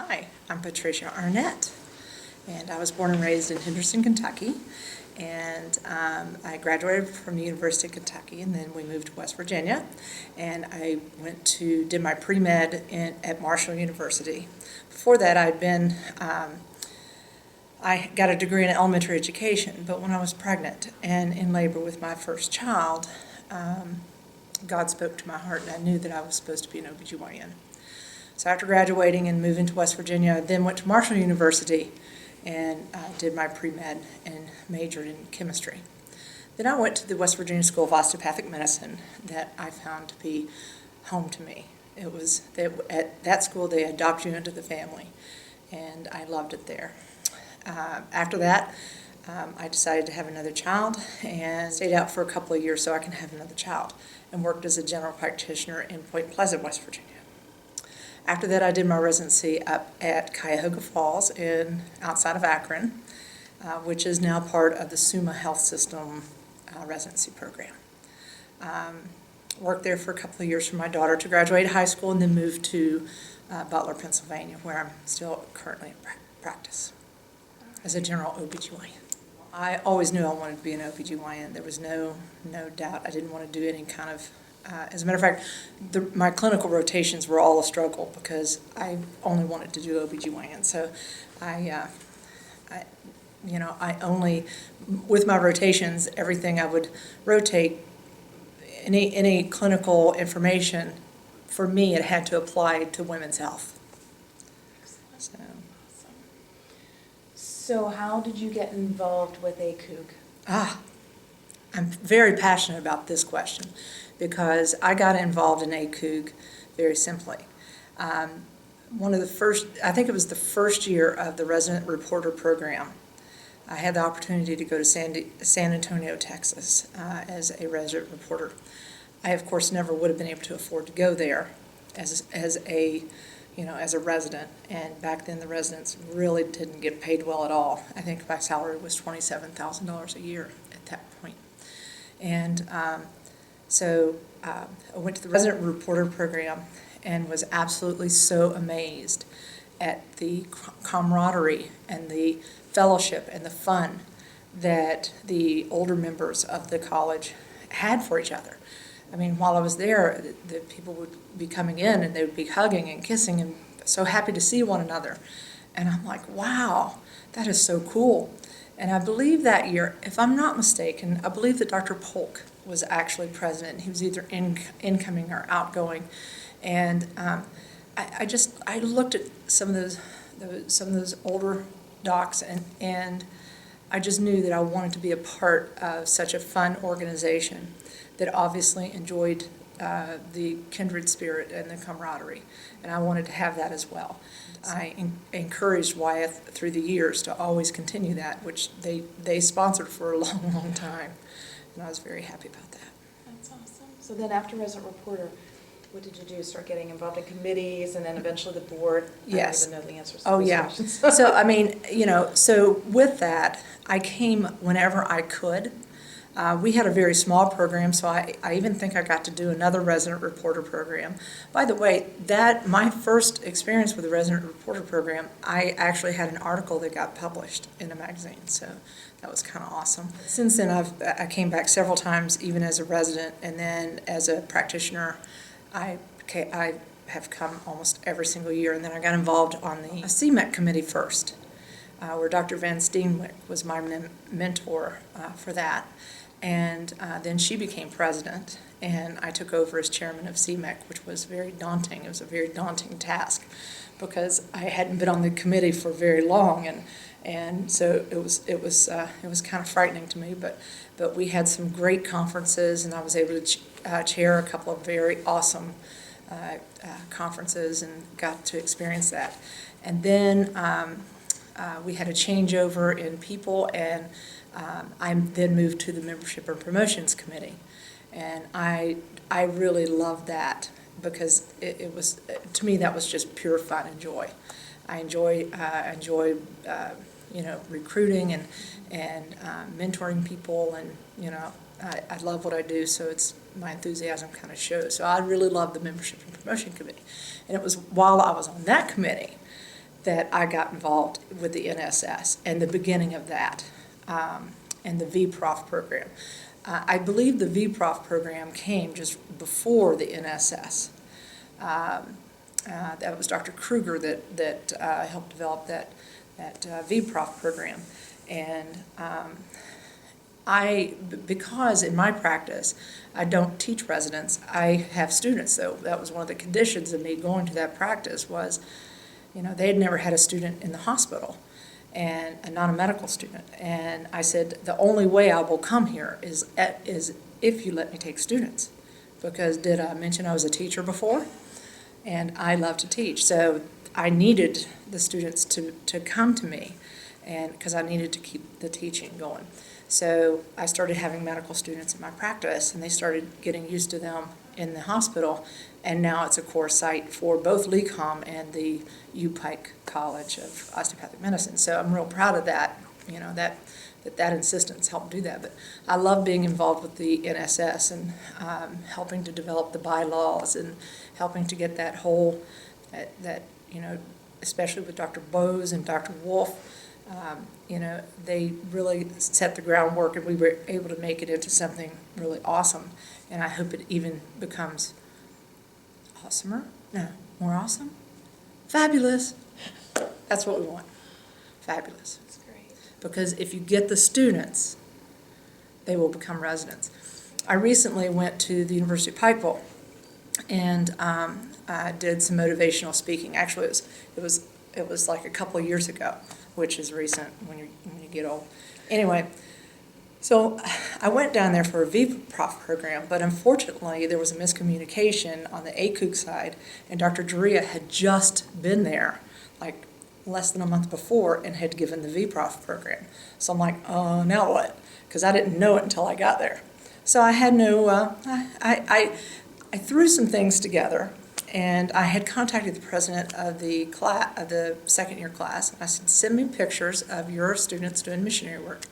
Hi, I'm Patricia Arnett, and I was born and raised in Henderson, Kentucky, and I graduated from the University of Kentucky, and then we moved to West Virginia, and I did my pre-med at Marshall University. Before that, I got a degree in elementary education, but when I was pregnant and in labor with my first child, God spoke to my heart, and I knew that I was supposed to be an OBGYN. So after graduating and moving to West Virginia, I then went to Marshall University and did my pre-med and majored in chemistry. Then I went to the West Virginia School of Osteopathic Medicine that I found to be home to me. At that school, they adopt you into the family, and I loved it there. After that, I decided to have another child and stayed out for a couple of years so I can have another child, and worked as a general practitioner in Point Pleasant, West Virginia. After that, I did my residency up at Cuyahoga Falls outside of Akron, which is now part of the SUMA Health System residency program. Worked there for a couple of years for my daughter to graduate high school, and then moved to Butler, Pennsylvania, where I'm still currently in practice as a general OBGYN. I always knew I wanted to be an OBGYN. There was no doubt. I didn't want to do any kind of as a matter of fact, my clinical rotations were all a struggle because I only wanted to do OBGYN. So I only, with my rotations, everything I would rotate, any clinical information, for me, it had to apply to women's health. So how did you get involved with ACOOG? I'm very passionate about this question because I got involved in ACOOG very simply. I think it was the first year of the resident reporter program. I had the opportunity to go to San Antonio, Texas as a resident reporter. I, of course, never would have been able to afford to go there as a resident, and back then the residents really didn't get paid well at all. I think my salary was $27,000 a year at that point. And so I went to the resident reporter program and was absolutely so amazed at the camaraderie and the fellowship and the fun that the older members of the college had for each other. I mean, while I was there, the people would be coming in and they would be hugging and kissing and so happy to see one another. And I'm like, wow, that is so cool. And I believe that year, if I'm not mistaken, I believe that Dr. Polk was actually president. He was either incoming or outgoing. And I looked at some of those older docs, and I just knew that I wanted to be a part of such a fun organization that obviously enjoyed the kindred spirit and the camaraderie, and I wanted to have that as well. I encouraged Wyeth through the years to always continue that, which they sponsored for a long, long time, and I was very happy about that. That's awesome. So then after resident reporter, what did you do? Start getting involved in committees and then eventually the board? Yes. I don't even know the answers to those questions. So, I mean, so with that, I came whenever I could. We had a very small program, so I even think I got to do another resident reporter program. By the way, my first experience with the resident reporter program, I actually had an article that got published in a magazine, so that was kind of awesome. Since then, I came back several times, even as a resident, and then as a practitioner, I have come almost every single year, and then I got involved on the CMEC committee first, where Dr. Van Steenwyck was my mentor for that. And then she became president, and I took over as chairman of CMEC, which was very daunting. It was a very daunting task because I hadn't been on the committee for very long, and so it was kind of frightening to me. But we had some great conferences, and I was able to chair a couple of very awesome conferences and got to experience that. And then we had a changeover in people, and I then moved to the Membership and Promotions Committee, and I really loved that because it was, to me, that was just pure fun and joy. I enjoy recruiting and mentoring people, and I love what I do, so my enthusiasm kind of shows. So I really loved the Membership and Promotion Committee, and it was while I was on that committee that I got involved with the NSS and the beginning of that, and the VPROF program. I believe the VPROF program came just before the NSS. That was Dr. Kruger that helped develop that VPROF program. And because in my practice, I don't teach residents, I have students, though. That was one of the conditions of me going to that practice was, they had never had a student in the hospital, and not a medical student. And I said, the only way I will come here is if you let me take students. Because did I mention I was a teacher before? And I love to teach. So I needed the students to come to me, and because I needed to keep the teaching going. So I started having medical students in my practice, and they started getting used to them in the hospital, and now it's a core site for both LECOM and the UPike College of Osteopathic Medicine. So I'm real proud of that, that insistence helped do that. But I love being involved with the NSS and helping to develop the bylaws and helping to get that whole, especially with Dr. Bose and Dr. Wolf, they really set the groundwork, and we were able to make it into something really awesome. And I hope it even becomes awesomer? No, more awesome? Fabulous. That's what we want. Fabulous. That's great. Because if you get the students, they will become residents. I recently went to the University of Pikeville, and I did some motivational speaking. Actually, it was like a couple of years ago, which is recent when you get old. Anyway, so I went down there for a VPROF program, but unfortunately there was a miscommunication on the ACOOG side, and Dr. Doria had just been there like less than a month before and had given the VPROF program. So I'm like, oh, now what? Because I didn't know it until I got there. So I had I threw some things together, and I had contacted the president of the class, of the second year class. I said, send me pictures of your students doing missionary work.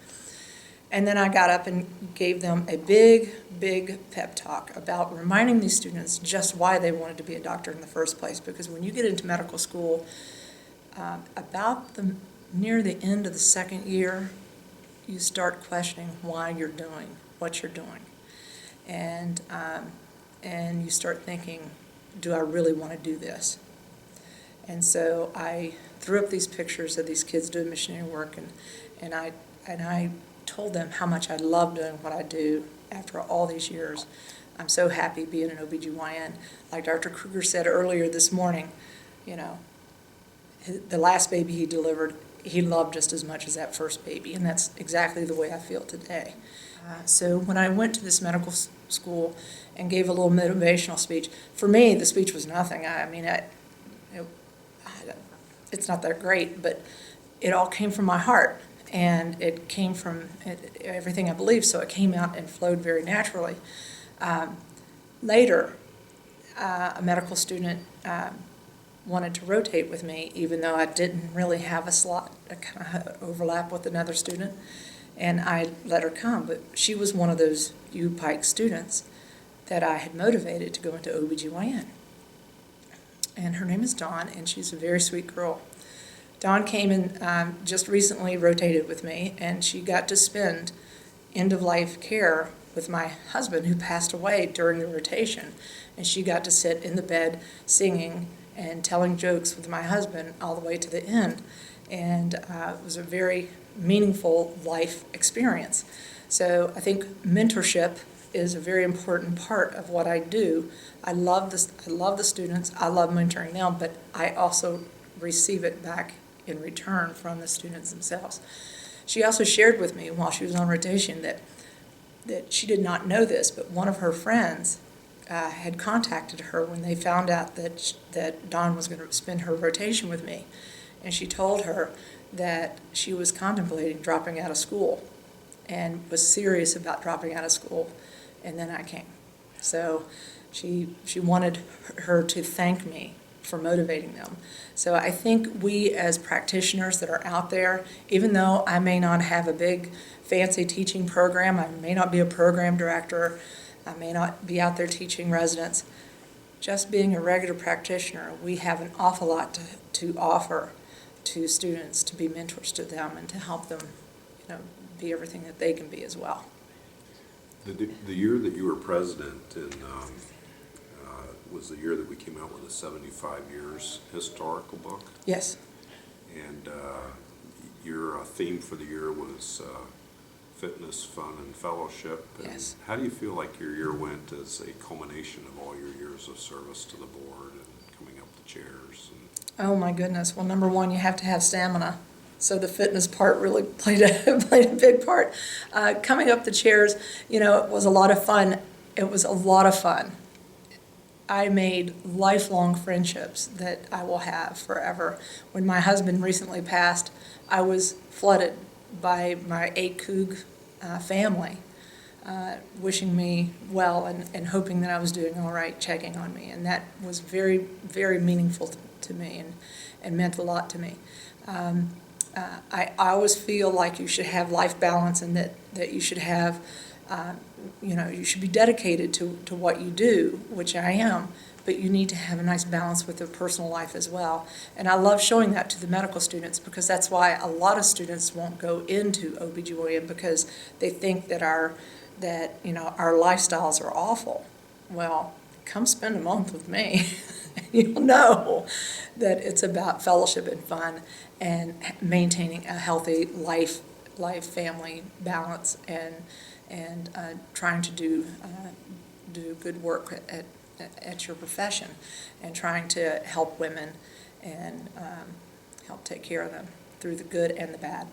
And then I got up and gave them a big, big pep talk about reminding these students just why they wanted to be a doctor in the first place. Because when you get into medical school, near the end of the second year, you start questioning why you're doing what you're doing. And you start thinking, do I really want to do this? And so I threw up these pictures of these kids doing missionary work, and I told them how much I love doing what I do after all these years. I'm so happy being an OBGYN. Like Dr. Kruger said earlier this morning, the last baby he delivered, he loved just as much as that first baby, and that's exactly the way I feel today. So when I went to this medical school and gave a little motivational speech, for me the speech was nothing. It's not that great, but it all came from my heart, and it came from everything I believe, so it came out and flowed very naturally. Later, a medical student wanted to rotate with me, even though I didn't really have a slot, a kind of overlap with another student, and I let her come. But she was one of those UPike students that I had motivated to go into OBGYN. And her name is Dawn, and she's a very sweet girl. Dawn came and just recently rotated with me, and she got to spend end-of-life care with my husband, who passed away during the rotation. And she got to sit in the bed singing and telling jokes with my husband all the way to the end. And it was a very meaningful life experience. So I think mentorship is a very important part of what I do. I love this. I love the students. I love mentoring them, but I also receive it back in return from the students themselves. She also shared with me while she was on rotation that she did not know this, but one of her friends had contacted her when they found out that Dawn was going to spend her rotation with me, and she told her that she was contemplating dropping out of school and was serious about dropping out of school, and then I came. So she wanted her to thank me for motivating them. So I think we as practitioners that are out there, even though I may not have a big fancy teaching program, I may not be a program director, I may not be out there teaching residents, just being a regular practitioner, we have an awful lot to offer to students, to be mentors to them, and to help them, be everything that they can be as well. The year that you were president was the year that we came out with a 75 years historical book. Yes. And your theme for the year was fitness, fun, and fellowship. And Yes. how do you feel like your year went as a culmination of all your years of service to the board and coming up the chairs? Oh, my goodness. Well, number one, you have to have stamina. So the fitness part really played a big part. Coming up the chairs, it was a lot of fun. It was a lot of fun. I made lifelong friendships that I will have forever. When my husband recently passed, I was flooded by my ACOOG family, wishing me well and hoping that I was doing all right, checking on me. And that was very, very meaningful to me and meant a lot to me. I always feel like you should have life balance, and that you should have, you should be dedicated to what you do, which I am, but you need to have a nice balance with your personal life as well. And I love showing that to the medical students, because that's why a lot of students won't go into OBGYN, because they think that our lifestyles are awful. Well, come spend a month with me. You'll know that it's about fellowship and fun and maintaining a healthy life family balance, and trying to do good work at your profession, and trying to help women and help take care of them through the good and the bad.